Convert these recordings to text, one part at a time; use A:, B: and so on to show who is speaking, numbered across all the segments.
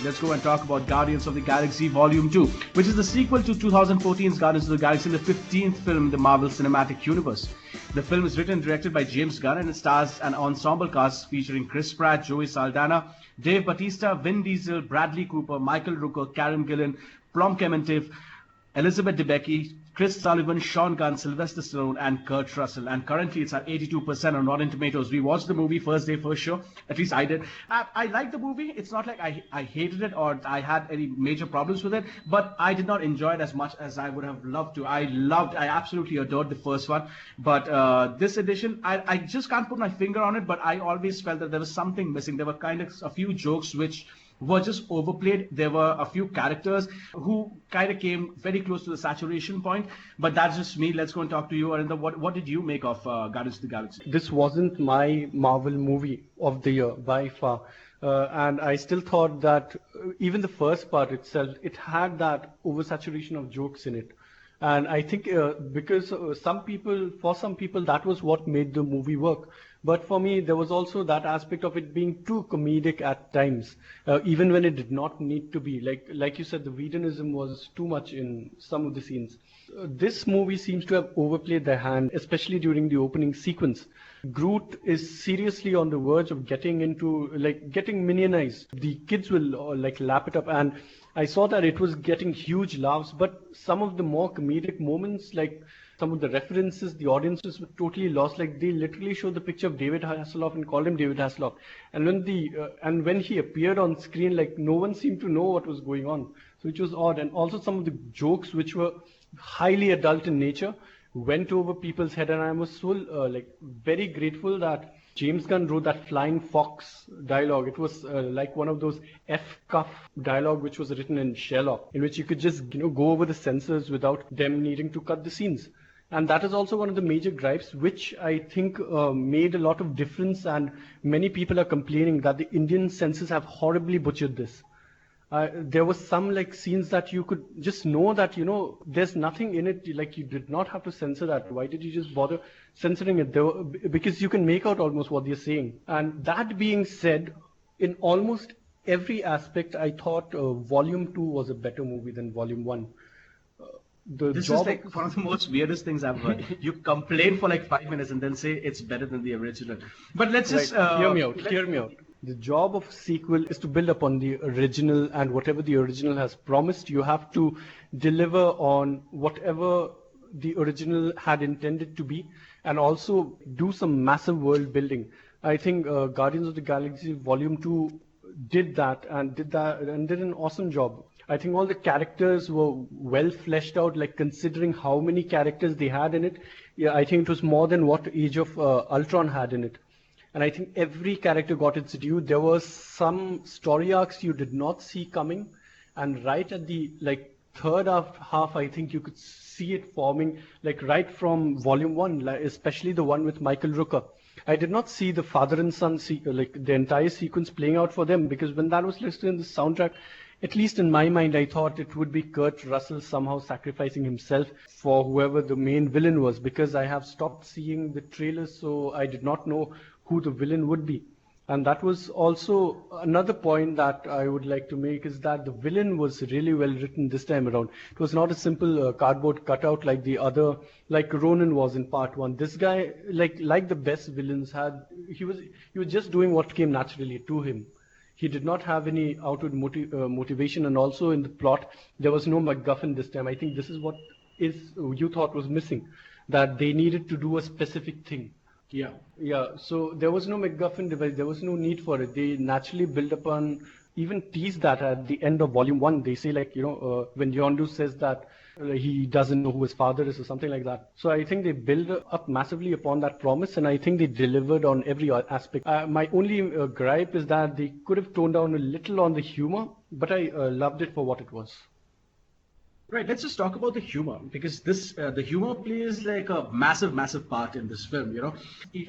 A: let's go and talk about Guardians of the Galaxy Volume 2, which is the sequel to 2014's Guardians of the Galaxy, the 15th film in the Marvel Cinematic Universe. The film is written and directed by James Gunn and it stars an ensemble cast featuring Chris Pratt, Zoe Saldana, Dave Bautista, Vin Diesel, Bradley Cooper, Michael Rooker, Karen Gillan, Plum Clementif, Elizabeth Debicki, Chris Sullivan, Sean Gunn, Sylvester Stallone, and Kurt Russell. And currently it's at 82% on Rotten Tomatoes. We watched the movie first day, first show. At least I did. I liked the movie. It's not like I hated it or I had any major problems with it, but I did not enjoy it as much as I would have loved to. I absolutely adored the first one. But this edition, I just can't put my finger on it, but I always felt that there was something missing. There were kind of a few jokes which were just overplayed. There were a few characters who kind of came very close to the saturation point, but that's just me. Let's go and talk to you. Arinda, what did you make of Guardians of the Galaxy?
B: This wasn't my Marvel movie of the year by far. And I still thought that even the first part itself, it had that oversaturation of jokes in it. And I think because for some people, that was what made the movie work. But for me, there was also that aspect of it being too comedic at times, even when it did not need to be. Like you said, the Whedonism was too much in some of the scenes. This movie seems to have overplayed their hand, especially during the opening sequence. Groot is seriously on the verge of getting minionized. The kids will lap it up, and I saw that it was getting huge laughs, but some of the more comedic moments, like some of the references, the audiences were totally lost. Like they literally showed the picture of David Hasselhoff and called him David Hasselhoff. And when he appeared on screen, like no one seemed to know what was going on. So it was odd. And also some of the jokes, which were highly adult in nature, went over people's head. And I was so very grateful that James Gunn wrote that flying fox dialogue. It was like one of those F-cuff dialogue which was written in Sherlock, in which you could just go over the censors without them needing to cut the scenes. And that is also one of the major gripes, which I think made a lot of difference. And many people are complaining that the Indian censors have horribly butchered this. There was some scenes that you could just know that, there's nothing in it, you did not have to censor that. Why did you just bother censoring it? Because you can make out almost what they're saying. And that being said, in almost every aspect, I thought Volume 2 was a better movie than Volume 1.
A: This is one of the most weirdest things I've heard. You complain for 5 minutes and then say it's better than the original. But let's just...
B: Hear me out. The job of sequel is to build upon the original, and whatever the original has promised, you have to deliver on whatever the original had intended to be, and also do some massive world building. I think Guardians of the Galaxy Volume 2 did that and did an awesome job. I think all the characters were well fleshed out, considering how many characters they had in it. Yeah, I think it was more than what Age of Ultron had in it. And I think every character got its due. There were some story arcs you did not see coming. And right at the third half, I think you could see it forming, right from Volume 1, especially the one with Michael Rooker. I did not see the father and son, the entire sequence playing out for them, because when that was listed in the soundtrack, at least in my mind, I thought it would be Kurt Russell somehow sacrificing himself for whoever the main villain was, because I have stopped seeing the trailers, so I did not know who the villain would be. And that was also another point that I would like to make, is that the villain was really well written this time around. It was not a simple cardboard cutout like the other, like Ronan was in part 1. This guy, like the best villains he was just doing what came naturally to him. He did not have any outward motivation, and also in the plot, there was no MacGuffin this time. I think this is what you thought was missing, that they needed to do a specific thing. Yeah. So there was no MacGuffin device. There was no need for it. They naturally build upon, even tease that at the end of Volume 1. They say when Yondu says that he doesn't know who his father is or something like that. So I think they build up massively upon that promise, and I think they delivered on every aspect. My only gripe is that they could have toned down a little on the humor, but I loved it for what it was.
A: Right, let's just talk about the humor because the humor plays like a massive, massive part in this film.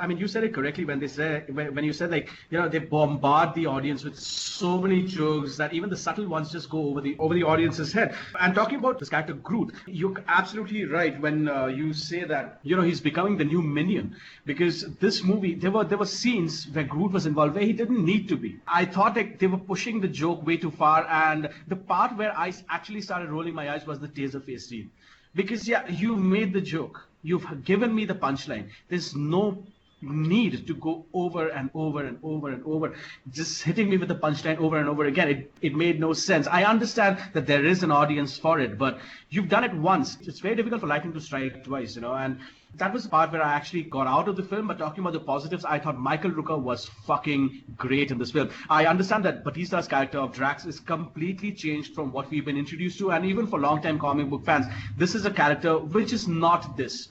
A: I mean, you said it correctly when when you said like they bombard the audience with so many jokes that even the subtle ones just go over the audience's head. And talking about this character Groot, you're absolutely right when you say that he's becoming the new Minion because this movie there were scenes where Groot was involved where he didn't need to be. I thought like they were pushing the joke way too far, and the part where I actually started rolling my eyes was the Taserface scene. Because you made the joke. You've given me the punchline. There's no need to go over and over and over and over, just hitting me with the punchline over and over again. It made no sense. I understand that there is an audience for it, but you've done it once. It's very difficult for lightning to strike twice, and that was the part where I actually got out of the film. But talking about the positives, I thought Michael Rooker was fucking great in this film. I understand that Batista's character of Drax is completely changed from what we've been introduced to, and even for long-time comic book fans, this is a character which is not this.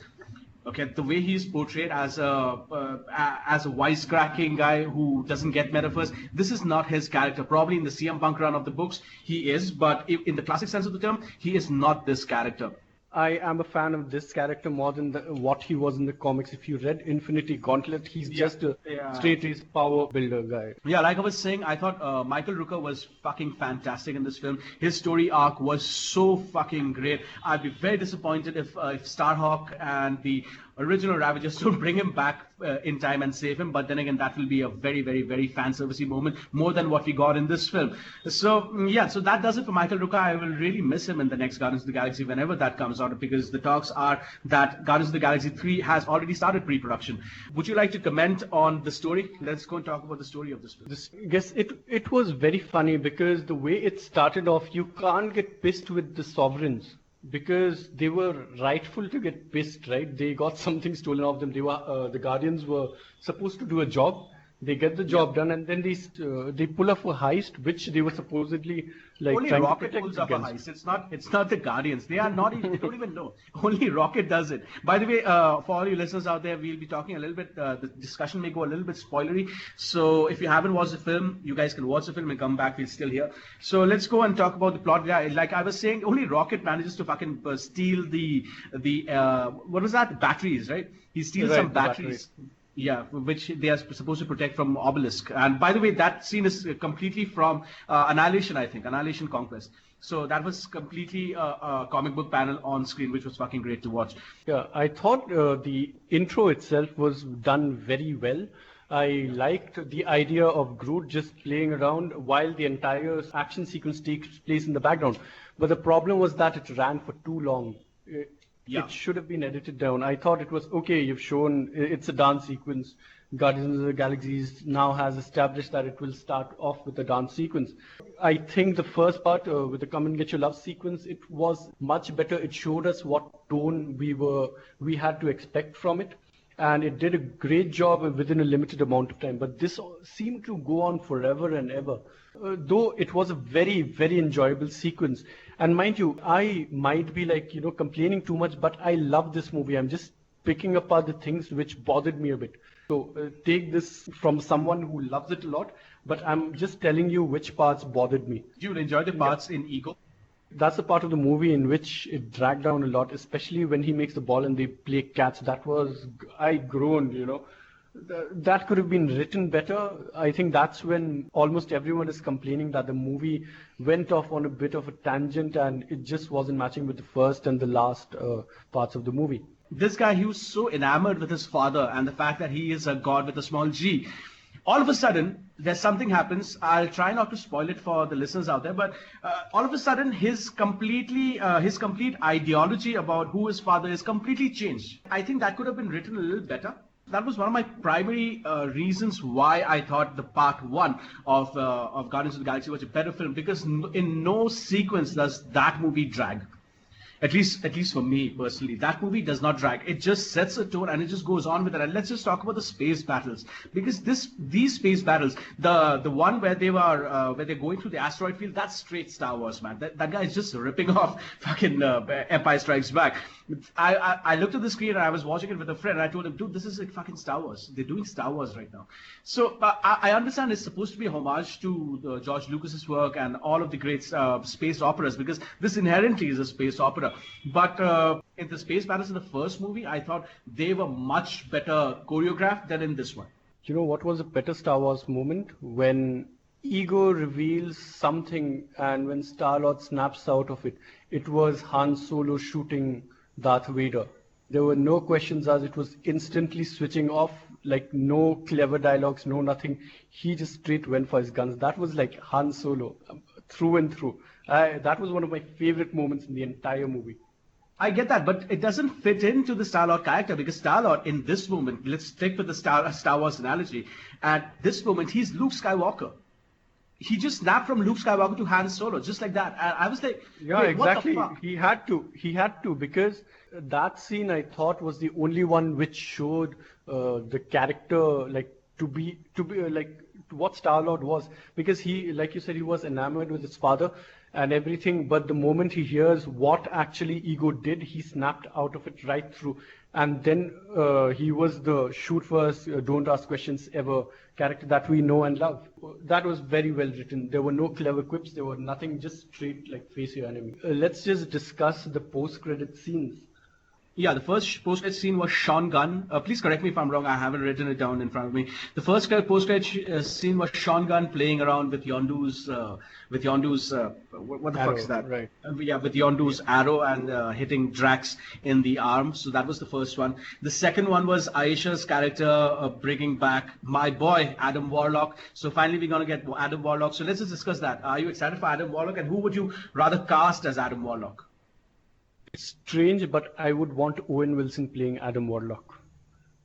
A: Okay, the way he's portrayed as a wisecracking guy who doesn't get metaphors, this is not his character. Probably in the CM Punk run of the books, he is, but in the classic sense of the term, he is not this character.
B: I am a fan of this character more than what he was in the comics. If you read Infinity Gauntlet, he's just a straight-laced power builder guy. Yeah,
A: like I was saying, I thought Michael Rooker was fucking fantastic in this film. His story arc was so fucking great. I'd be very disappointed if Starhawk and the original Ravagers don't bring him back in time and save him. But then again, that will be a very, very, very fan-servicey moment, more than what we got in this film. So that does it for Michael Rooker. I will really miss him in the next Guardians of the Galaxy whenever that comes out, because the talks are that Guardians of the Galaxy 3 has already started pre-production. Would you like to comment on the story? Let's go and talk about the story of this film.
B: Yes, it was very funny because the way it started off, you can't get pissed with the Sovereigns, because they were rightful to get pissed, right? They got something stolen off them. The Guardians were supposed to do a job. They get the job done, and then they pull off a heist, which they were supposedly like
A: only
B: trying
A: Rocket
B: to
A: pulls off a heist. It's not the Guardians. They are not even, they don't even know. Only Rocket does it. By the way, for all you listeners out there, we'll be talking a little bit. The discussion may go a little bit spoilery. So if you haven't watched the film, you guys can watch the film and come back. We're still here. So let's go and talk about the plot. Like I was saying, only Rocket manages to fucking steal the what was that? Batteries, right? He steals some batteries. Yeah, which they are supposed to protect from Obelisk. And by the way, that scene is completely from Annihilation, I think, Annihilation Conquest. So that was completely a comic book panel on screen, which was fucking great to watch.
B: Yeah, I thought the intro itself was done very well. I liked the idea of Groot just playing around while the entire action sequence takes place in the background. But the problem was that it ran for too long. It should have been edited down. I thought it was okay. You've shown it's a dance sequence. Guardians of the Galaxy now has established that it will start off with a dance sequence. I think the first part with the "Come and Get Your Love" sequence, it was much better. It showed us what tone we had to expect from it, and it did a great job within a limited amount of time. But this seemed to go on forever and ever. Though it was a very, very enjoyable sequence. And mind you, I might be complaining too much, but I love this movie. I'm just picking apart the things which bothered me a bit. So take this from someone who loves it a lot, but I'm just telling you which parts bothered me.
A: You will enjoy the parts in Ego?
B: That's the part of the movie in which it dragged down a lot, especially when he makes the ball and they play catch. I groaned, That could have been written better. I think that's when almost everyone is complaining that the movie went off on a bit of a tangent and it just wasn't matching with the first and the last parts of the movie.
A: This guy, he was so enamored with his father and the fact that he is a god with a small g. All of a sudden, there's something happens. I'll try not to spoil it for the listeners out there, but all of a sudden, his complete ideology about who his father is completely changed. I think that could have been written a little better. That was one of my primary reasons why I thought the part 1 of Guardians of the Galaxy was a better film, because in no sequence does that movie drag. At least for me personally, that movie does not drag. It just sets a tone and it just goes on with it. And let's just talk about the space battles, because these space battles, the one where they're going through the asteroid field, that's straight Star Wars, man. That guy is just ripping off fucking Empire Strikes Back. I looked at the screen and I was watching it with a friend and I told him, dude, this is like fucking Star Wars. They're doing Star Wars right now. So I understand it's supposed to be a homage to George Lucas's work and all of the great space operas, because this inherently is a space opera. But in the space battles in the first movie, I thought they were much better choreographed than in this one.
B: You know what was a better Star Wars moment? When Ego reveals something and when Star-Lord snaps out of it. It was Han Solo shooting Darth Vader. There were no questions asked. It was instantly switching off, like no clever dialogues, no nothing. He just straight went for his guns. That was like Han Solo, through and through. That was one of my favorite moments in the entire movie.
A: I get that, but it doesn't fit into the Star-Lord character, because Star-Lord in this moment, let's stick with the Star Wars analogy, at this moment he's Luke Skywalker. He just snapped from Luke Skywalker to Han Solo, just like that. And I was like,
B: yeah,
A: wait,
B: exactly.
A: What the fuck?
B: He had to, because that scene I thought was the only one which showed the character like to be like what Star-Lord was, because he, like you said, he was enamored with his father and everything, but the moment he hears what actually Ego did, he snapped out of it right through. And then he was the shoot first, don't ask questions ever character that we know and love. That was very well written. There were no clever quips, there were nothing, just straight like face your enemy. Let's just discuss the post-credit scenes.
A: Yeah, the first post-credit scene was Sean Gunn. Please correct me if I'm wrong. I haven't written it down in front of me. The first post-credit scene was Sean Gunn playing around with Yondu's what the
B: Arrow,
A: fuck is that?
B: right.
A: Yeah, with Yondu's arrow and hitting Drax in the arm. So that was the first one. The second one was Aisha's character bringing back my boy Adam Warlock. So finally we're gonna get Adam Warlock. So let's just discuss that. Are you excited for Adam Warlock, and who would you rather cast as Adam Warlock?
B: It's strange, but I would want Owen Wilson playing Adam Warlock.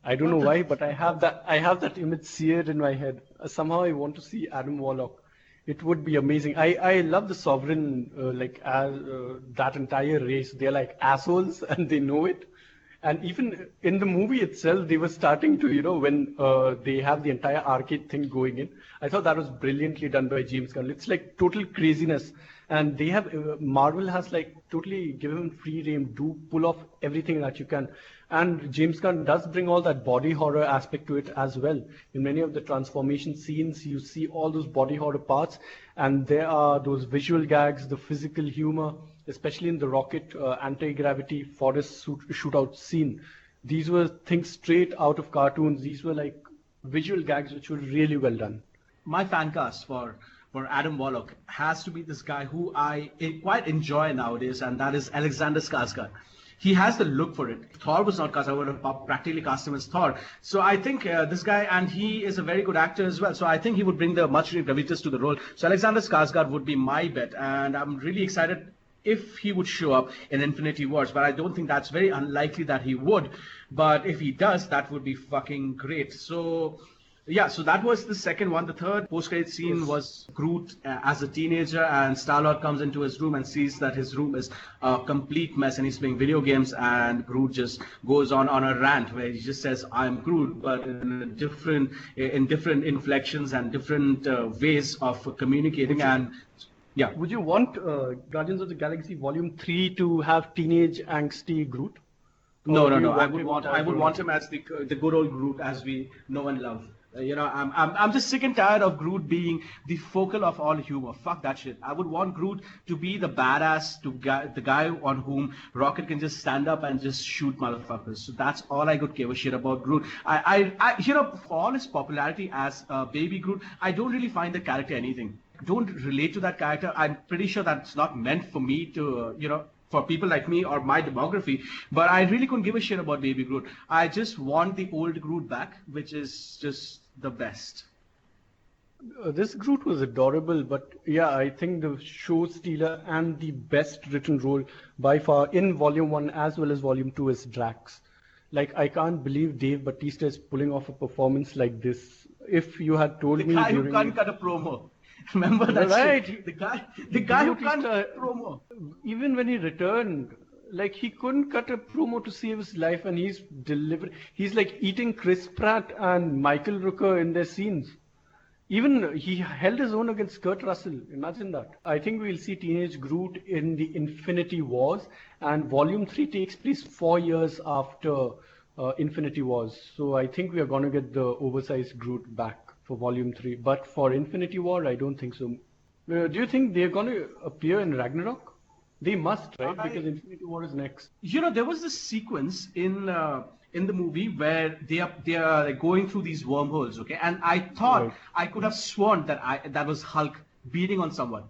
B: I don't know why, but I have that image seared in my head. Somehow I want to see Adam Warlock. It would be amazing. I love the Sovereign, that entire race. They're like assholes and they know it. And even in the movie itself, they were starting to, when they have the entire arcade thing going in. I thought that was brilliantly done by James Gunn. It's like total craziness. And they have, Marvel has like totally given them free rein, do pull off everything that you can. And James Gunn does bring all that body horror aspect to it as well. In many of the transformation scenes, you see all those body horror parts, and there are those visual gags, the physical humor, especially in the rocket anti-gravity forest shootout scene. These were things straight out of cartoons. These were like visual gags which were really well done.
A: My fan cast for Adam Warlock has to be this guy who I quite enjoy nowadays, and that is Alexander Skarsgård. He has the look for it. Thor was not cast. I would have practically cast him as Thor. So I think this guy, and he is a very good actor as well. So I think he would bring the much-needed gravitas to the role. So Alexander Skarsgård would be my bet, and I'm really excited if he would show up in Infinity Wars. But I don't think that's very unlikely that he would. But if he does, that would be fucking great. So yeah, so that was the second one. The third post-credit scene was Groot as a teenager, and Star-Lord comes into his room and sees that his room is a complete mess and he's playing video games, and Groot just goes on a rant where he just says, I'm Groot, but in different inflections and different ways of communicating. And yeah.
B: Would you want Guardians of the Galaxy Volume 3 to have teenage angsty Groot?
A: No. I would want him as the good old Groot as we know and love. I'm just sick and tired of Groot being the focal of all humor. Fuck that shit. I would want Groot to be the badass, the guy on whom Rocket can just stand up and just shoot motherfuckers. So that's all I could give a shit about Groot. For all his popularity as Baby Groot, I don't really find the character anything. Don't relate to that character. I'm pretty sure that's not meant for me to, for people like me or my demography, but I really couldn't give a shit about Baby Groot. I just want the old Groot back, which is just the best.
B: This Groot was adorable, but yeah, I think the show stealer and the best written role by far in Volume 1 as well as Volume 2 is Drax. Like, I can't believe Dave Bautista is pulling off a performance like this. If you had told me
A: the guy who can't cut a promo. Remember that
B: right.
A: shit? The guy who can't cut a promo.
B: Even when he returned, like he couldn't cut a promo to save his life, and he's like eating Chris Pratt and Michael Rooker in their scenes. Even he held his own against Kurt Russell. Imagine that. I think we'll see Teenage Groot in the Infinity Wars, and Volume 3 takes place 4 years after Infinity Wars. So I think we are going to get the oversized Groot back for Volume 3. But for Infinity War, I don't think so. Do you think they're going to appear in Ragnarok? They must, right? Because Infinity War is next.
A: There was this sequence in the movie where they are like going through these wormholes, okay? And I thought I could have sworn that was Hulk beating on someone.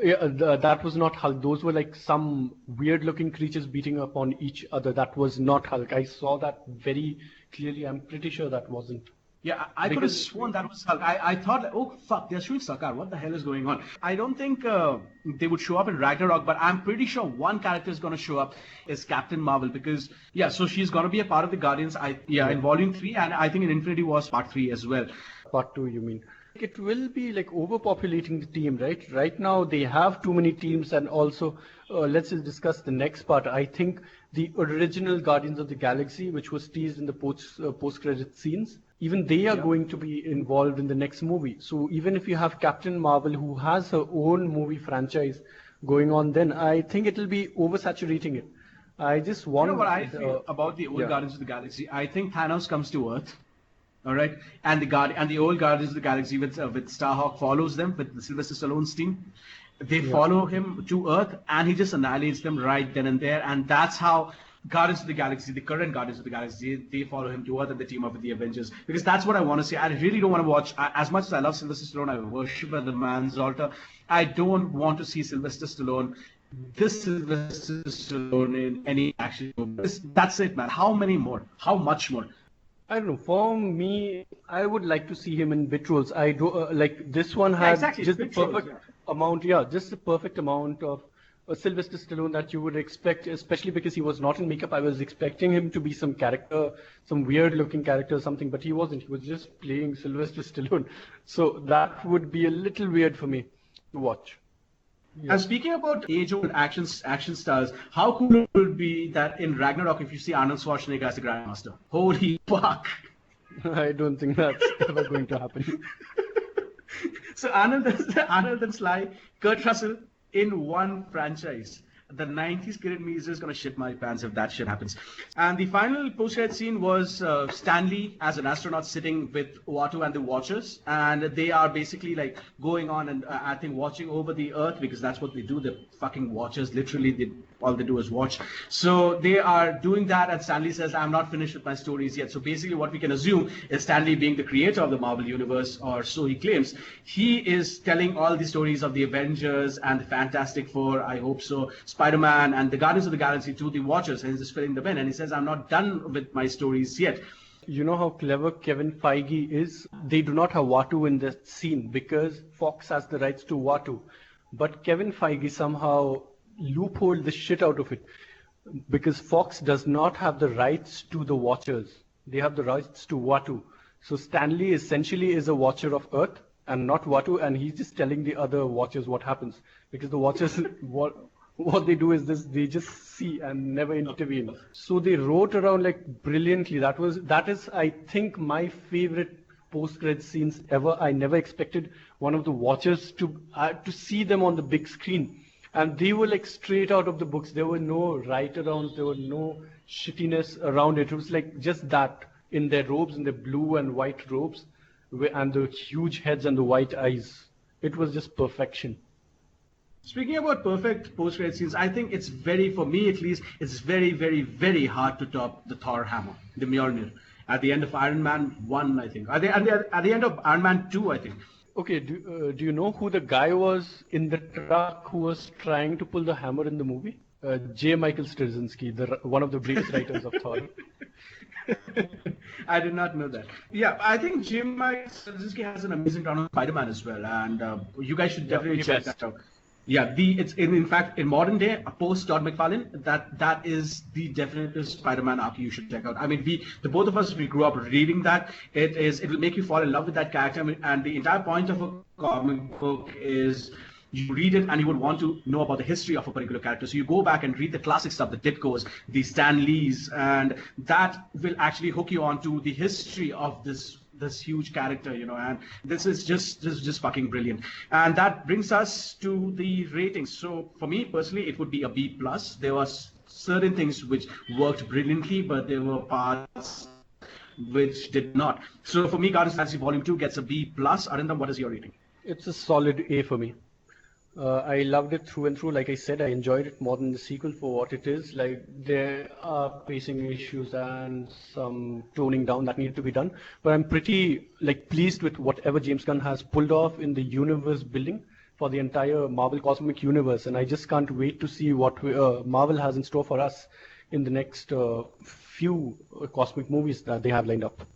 B: Yeah, that was not Hulk. Those were like some weird-looking creatures beating up on each other. That was not Hulk. I saw that very clearly. I'm pretty sure that wasn't.
A: Yeah, I could have sworn that was Hulk. I thought, oh fuck, they're shooting Sakaar. What the hell is going on? I don't think they would show up in Ragnarok, but I'm pretty sure one character is going to show up is Captain Marvel because so she's going to be a part of the Guardians. In Volume 3, and I think in Infinity Wars Part 3 as well.
B: Part 2, you mean? It will be like overpopulating the team, right? Right now they have too many teams, and also let's just discuss the next part. I think the original Guardians of the Galaxy, which was teased in the post-credit scenes, even they are going to be involved in the next movie. So even if you have Captain Marvel, who has her own movie franchise going on, then I think it will be oversaturating it. I just want.
A: You know what I feel about the old Guardians of the Galaxy? I think Thanos comes to Earth. All right, and the old Guardians of the Galaxy with Starhawk follows them with the Sylvester Stallone's team. They follow him to Earth, and he just annihilates them right then and there. And that's how Guardians of the Galaxy, the current Guardians of the Galaxy, they follow him to Earth and they team up with the Avengers. Because that's what I want to see. I really don't want to watch, as much as I love Sylvester Stallone, I worship at the man's altar. I don't want to see Sylvester Stallone, this Sylvester Stallone in any action movie. That's it, man. How many more? How much more?
B: I don't know. For me, I would like to see him in bit roles. I do like this one had just the perfect amount. Yeah, just the perfect amount of Sylvester Stallone that you would expect, especially because he was not in makeup. I was expecting him to be some character, some weird-looking character or something, but he wasn't. He was just playing Sylvester Stallone. So that would be a little weird for me to watch.
A: Yeah. And speaking about age-old action stars, how cool it would be that in Ragnarok, if you see Arnold Schwarzenegger as the Grandmaster? Holy fuck!
B: I don't think that's ever going to happen.
A: So Arnold and Sly, Kurt Russell in one franchise. The 90s kid in me is just going to shit my pants if that shit happens. And the final post-credit scene was Stan Lee as an astronaut sitting with Uatu and the Watchers. And they are basically like going on and I think watching over the Earth because that's what they do. The fucking Watchers, literally, all they do is watch. So they are doing that and Stan Lee says, I'm not finished with my stories yet. So basically what we can assume is Stan Lee being the creator of the Marvel Universe, or so he claims. He is telling all the stories of the Avengers and the Fantastic Four, I hope so, Spider-Man and the Guardians of the Galaxy to the Watchers, and he's just filling them in. And he says, I'm not done with my stories yet.
B: You know how clever Kevin Feige is? They do not have Uatu in the scene because Fox has the rights to Uatu. But Kevin Feige somehow loopholed the shit out of it because Fox does not have the rights to the Watchers. They have the rights to Uatu. So Stan Lee essentially is a Watcher of Earth and not Uatu, and he's just telling the other Watchers what happens because the Watchers what they do is this, they just see and never intervene. So they wrote around like brilliantly. That is I think my favorite post-credit scenes ever. I never expected one of the Watchers to see them on the big screen. And they were like straight out of the books. There were no write-arounds, there were no shittiness around it. It was like just that in their robes, in their blue and white robes, and the huge heads and the white eyes. It was just perfection.
A: Speaking about perfect post-credit scenes, I think it's for me at least, it's very, very, very hard to top the Thor hammer, the Mjolnir, at the end of Iron Man 1, I think. At the end of Iron Man 2, I think.
B: Okay, do you know who the guy was in the truck who was trying to pull the hammer in the movie? J. Michael Straczynski, one of the greatest writers of Thor.
A: I did not know that. Yeah, I think J. Michael Straczynski has an amazing run on Spider-Man as well, and you guys should definitely check that out. Yeah, it's in fact in modern day, post Todd McFarlane, that is the definitive Spider-Man arc you should check out. I mean, the both of us, we grew up reading that. It will make you fall in love with that character, and the entire point of a comic book is you read it and you would want to know about the history of a particular character. So you go back and read the classic stuff, the Ditkos, the Stan Lees, and that will actually hook you onto the history of this huge character, and this is just fucking brilliant. And that brings us to the ratings. So for me personally, it would be a B plus. There was certain things which worked brilliantly, but there were parts which did not. So for me, Guardians of the Galaxy Volume 2 gets a B plus. Arindam, what is your rating?
B: It's a solid A for me. I loved it through and through. Like I said, I enjoyed it more than the sequel for what it is. Like, there are pacing issues and some toning down that need to be done. But I'm pretty pleased with whatever James Gunn has pulled off in the universe building for the entire Marvel Cosmic Universe. And I just can't wait to see what Marvel has in store for us in the next few cosmic movies that they have lined up.